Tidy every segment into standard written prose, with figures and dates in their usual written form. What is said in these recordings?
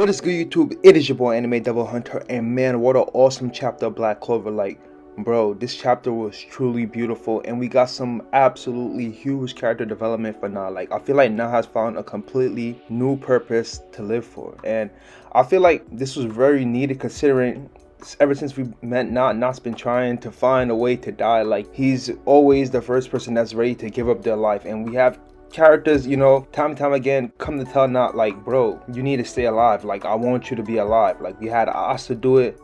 What is good, YouTube? It is your boy Anime Devil Hunter, and man, what an awesome chapter of Black Clover. Like, bro, this chapter was truly beautiful, and we got some absolutely huge character development for Nacht. Like, I feel like Nacht has found a completely new purpose to live for, and I feel like this was very needed considering ever since we met Nacht, Nacht's been trying to find a way to die. Like, he's always the first person that's ready to give up their life, and we have characters, you know, time and time again come to tell Nacht, like, bro, you need to stay alive. Like, I want you to be alive. Like, we had Asta do it.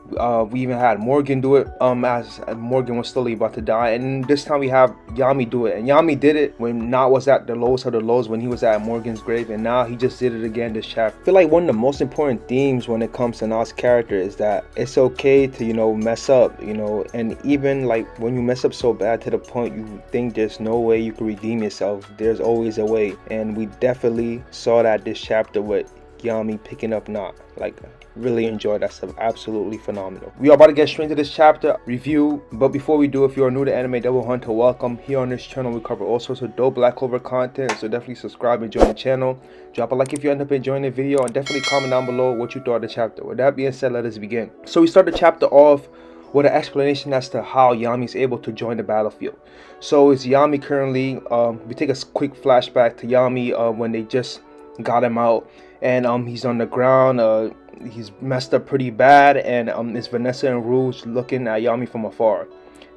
We even had Morgan do it, as Morgan was slowly about to die. And this time we have Yami do it. And Yami did it when Nacht was at the lowest of the lows, when he was at Morgan's grave. And now he just did it again this chapter. I feel like one of the most important themes when it comes to Nacht's character is that it's okay to, you know, mess up, you know, and even like when you mess up so bad to the point you think there's no way you can redeem yourself, there's always a way. And we definitely saw that this chapter with Yami picking up Nacht. Like, really enjoyed that stuff. Absolutely phenomenal. We are about to get straight into this chapter review, but before we do, if you are new to Anime Devil Hunter, welcome. Here on this channel we cover all sorts of dope Black Clover content, so definitely subscribe and join the channel. Drop a like if you end up enjoying the video, and definitely comment down below what you thought of the chapter. With that being said, let us begin. So we start the chapter off with an explanation as to how Yami is able to join the battlefield. So it's Yami currently, we take a quick flashback to Yami when they just got him out, and he's on the ground. He's messed up pretty bad, and it's Vanessa and Rouge looking at Yami from afar.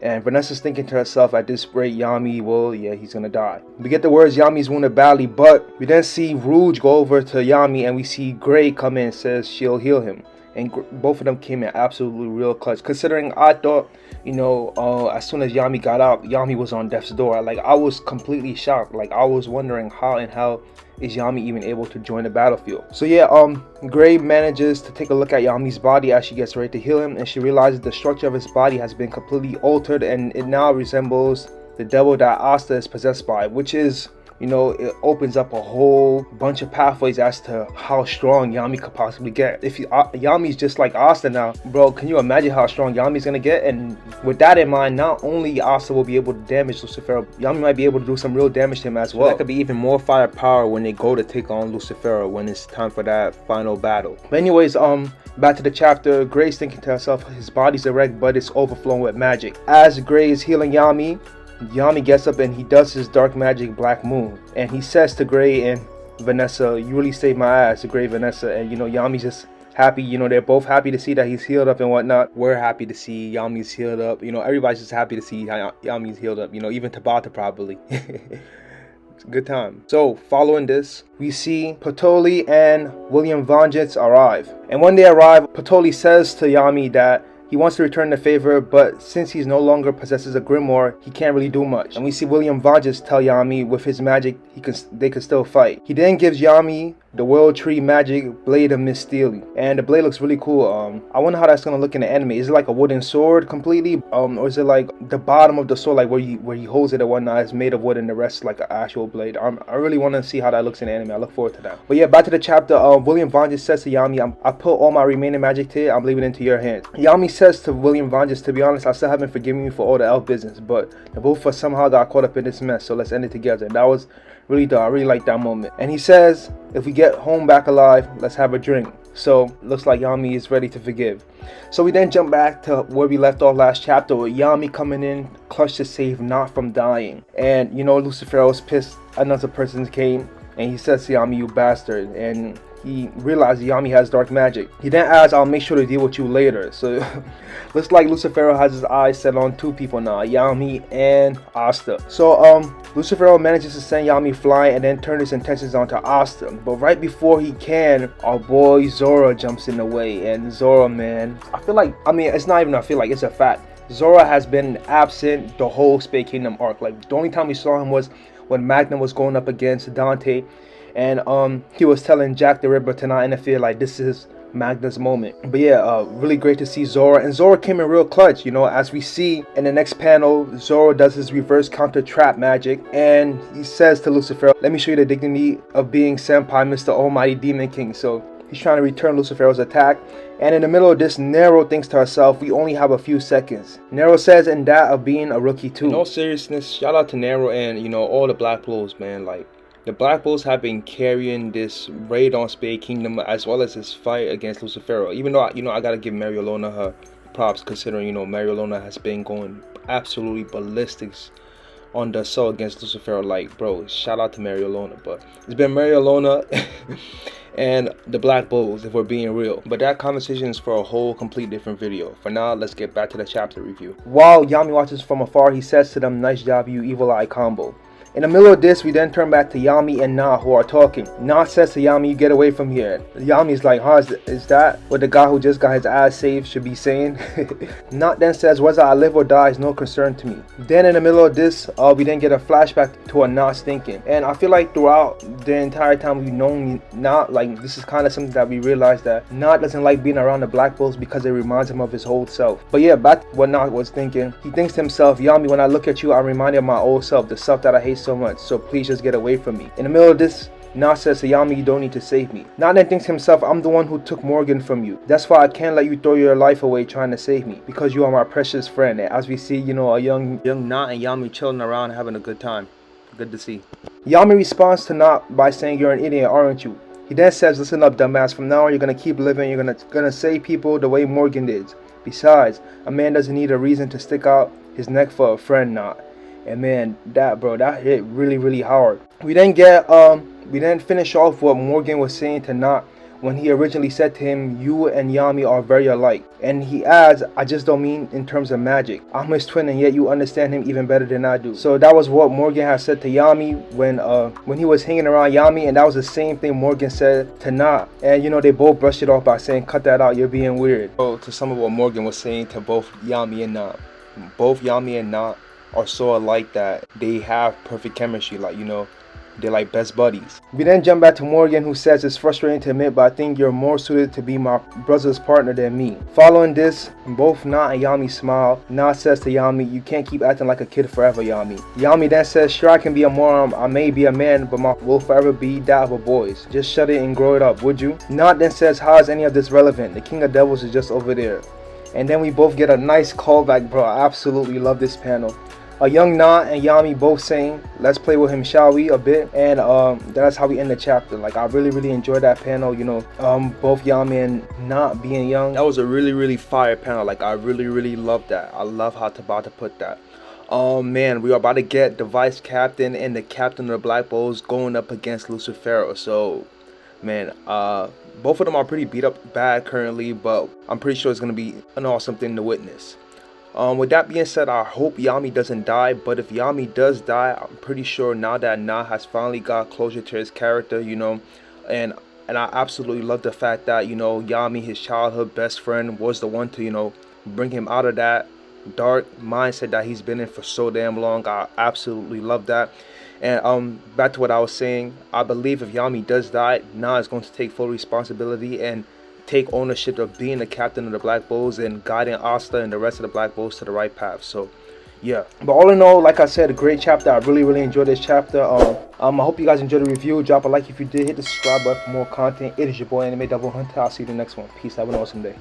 And Vanessa's thinking to herself, at this rate, Yami, well, yeah, he's gonna die. We get the words Yami's wounded badly, but we then see Rouge go over to Yami, and we see Gray come in and says she'll heal him. And both of them came in absolutely real clutch, considering I thought, you know, as soon as Yami got out, Yami was on death's door. Like, I was completely shocked. Like, I was wondering how in hell is Yami even able to join the battlefield. So yeah, Gray manages to take a look at Yami's body as she gets ready to heal him, and she realizes the structure of his body has been completely altered, and it now resembles the devil that Asta is possessed by, which is, you know, it opens up a whole bunch of pathways as to how strong Yami could possibly get. If Yami's just like Asta now, bro, can you imagine how strong Yami's gonna get? And with that in mind, not only Asta will be able to damage Lucifero, Yami might be able to do some real damage to him as well. That could be even more firepower when they go to take on Lucifero when it's time for that final battle. But anyways, back to the chapter. Gray's thinking to herself, his body's erect, but it's overflowing with magic. As Gray is healing Yami, Yami gets up and he does his dark magic Black Moon, and he says to Gray and Vanessa, you really saved my ass, Gray, Vanessa. And you know, Yami's just happy. You know, they're both happy to see that he's healed up and whatnot. We're happy to see Yami's healed up. You know, everybody's just happy to see Yami's healed up. You know, even Tabata probably. It's a good time. So following this, we see Patoli and William Vengeance arrive, and when they arrive, Patoli says to Yami that he wants to return the favor, but since he's no longer possesses a grimoire, he can't really do much. And we see William Vengeance tell Yami with his magic they can still fight. He then gives Yami the World Tree Magic Blade of Misstealing, and the blade looks really cool. I wonder how that's gonna look in the anime. Is it like a wooden sword completely, or is it like the bottom of the sword, like where he holds it and whatnot, is made of wood, and the rest is like an actual blade? I really want to see how that looks in the anime. I look forward to that. But yeah, back to the chapter. William Vengeance says to Yami, I put all my remaining magic to it. I'm leaving it into your hands. Yami says to William Vengeance, to be honest, I still haven't forgiven you for all the elf business, but the both of us somehow got caught up in this mess, so let's end it together. And that was really dope. I really like that moment. And he says, if we get home back alive, let's have a drink. So looks like Yami is ready to forgive. So we then jump back to where we left off last chapter, with Yami coming in clutch to save Nacht from dying. And you know, Lucifero was pissed another person came, and he says to Yami, you bastard. And he realizes Yami has dark magic. He then adds, I'll make sure to deal with you later. So looks like Lucifero has his eyes set on two people now, Yami and Asta. So Lucifero manages to send Yami flying and then turn his intentions onto Asta. But right before he can, our boy Zora jumps in the way. And Zora, man, I feel like, I mean, it's not even I feel like, it's a fact. Zora has been absent the whole Spade Kingdom arc. Like, the only time we saw him was when Magnum was going up against Dante, and he was telling Jack the Ripper to not interfere, like this is Magna's moment. But yeah, really great to see Zora, and Zora came in real clutch. You know, as we see in the next panel, Zora does his reverse counter trap magic, and he says to Lucifer, let me show you the dignity of being Senpai, Mr. Almighty Demon King. So he's trying to return Lucifero's attack, and in the middle of this, Nero thinks to herself, we only have a few seconds. Nero says, and that of being a rookie too. In all seriousness, shout out to Nero and, you know, all the Black Blues, man. Like, the Black Bulls have been carrying this raid on Spade Kingdom as well as this fight against Lucifero. Even though I gotta give Mariolona her props, considering Mariolona has been going absolutely ballistics on the assault against Lucifero. Like, bro, shout out to Mariolona. But it's been Mariolona and the Black Bulls, if we're being real. But that conversation is for a whole complete different video. For now, let's get back to the chapter review. While Yami watches from afar, he says to them, "Nice job, you evil eye combo." In the middle of this, we then turn back to Yami and Nacht, who are talking. Nacht says to Yami, "You get away from here." Yami's like, "Huh, is that what the guy who just got his ass saved should be saying?" Nacht then says, "Whether I live or die is no concern to me." Then in the middle of this, we then get a flashback to what Nacht's thinking. And I feel like throughout the entire time we've known Nacht, like, this is kind of something that we realized, that Nacht doesn't like being around the Black Bulls because it reminds him of his old self. But yeah, back to what Nacht was thinking. He thinks to himself, "Yami, when I look at you, I'm reminded of my old self, the self that I hate so much. So please just get away from me." In the middle of this, Nacht says to Yami, "You don't need to save me." Nacht then thinks to himself, "I'm the one who took Morgan from you. That's why I can't let you throw your life away trying to save me, because you are my precious friend." And as we see, a young Nacht and Yami chilling around having a good time. Good to see. Yami responds to Nacht by saying, "You're an idiot, aren't you?" He then says, "Listen up, dumbass. From now on, you're gonna keep living. You're gonna save people the way Morgan did. Besides, a man doesn't need a reason to stick out his neck for a friend, Nacht." And man, that hit really hard. We then finish off what Morgan was saying to Nacht when he originally said to him, "You and Yami are very alike." And he adds, "I just don't mean in terms of magic. I'm his twin, and yet you understand him even better than I do." So that was what Morgan had said to Yami when he was hanging around Yami, and that was the same thing Morgan said to Nacht. And they both brushed it off by saying, "Cut that out, you're being weird." So to some of what Morgan was saying to both Yami and Nacht. Both Yami and Nacht are so alike that they have perfect chemistry, they're like best buddies. We then jump back to Morgan, who says, "It's frustrating to admit, but I think you're more suited to be my brother's partner than me." Following this, both Nacht and Yami smile. Nacht says to Yami, "You can't keep acting like a kid forever, Yami." Yami then says, "Sure, I can be a moron, I may be a man, but my will forever be that of a boy's. Just shut it and grow it up, would you?" Nacht then says, "How is any of this relevant? The King of Devils is just over there." And then we both get a nice callback, bro. I absolutely love this panel. A young Nacht and Yami both saying, "Let's play with him, shall we?" a bit. And that's how we end the chapter. Like, I really enjoyed that panel, both Yami and Nacht being young. That was a really fire panel. Like, I really love that. I love how Tabata put that. Man, we are about to get the vice captain and the captain of the Black Bulls going up against Lucifero. So, man, both of them are pretty beat up bad currently, but I'm pretty sure it's gonna be an awesome thing to witness. With that being said, I hope Yami doesn't die, but if Yami does die, I'm pretty sure now that Nacht has finally got closure to his character, and I absolutely love the fact that, Yami, his childhood best friend, was the one to, bring him out of that dark mindset that he's been in for so damn long. I absolutely love that. And back to what I was saying, I believe if Yami does die, Nacht is going to take full responsibility and take ownership of being the captain of the Black Bulls and guiding Asta and the rest of the Black Bulls to the right path. So yeah, but all in all, like I said, a great chapter. I really enjoyed this chapter. I hope you guys enjoyed the review. Drop a like if you did. Hit the subscribe button for more content. It is your boy Anime Double Hunter. I'll see you in the next one. Peace. Have an awesome day.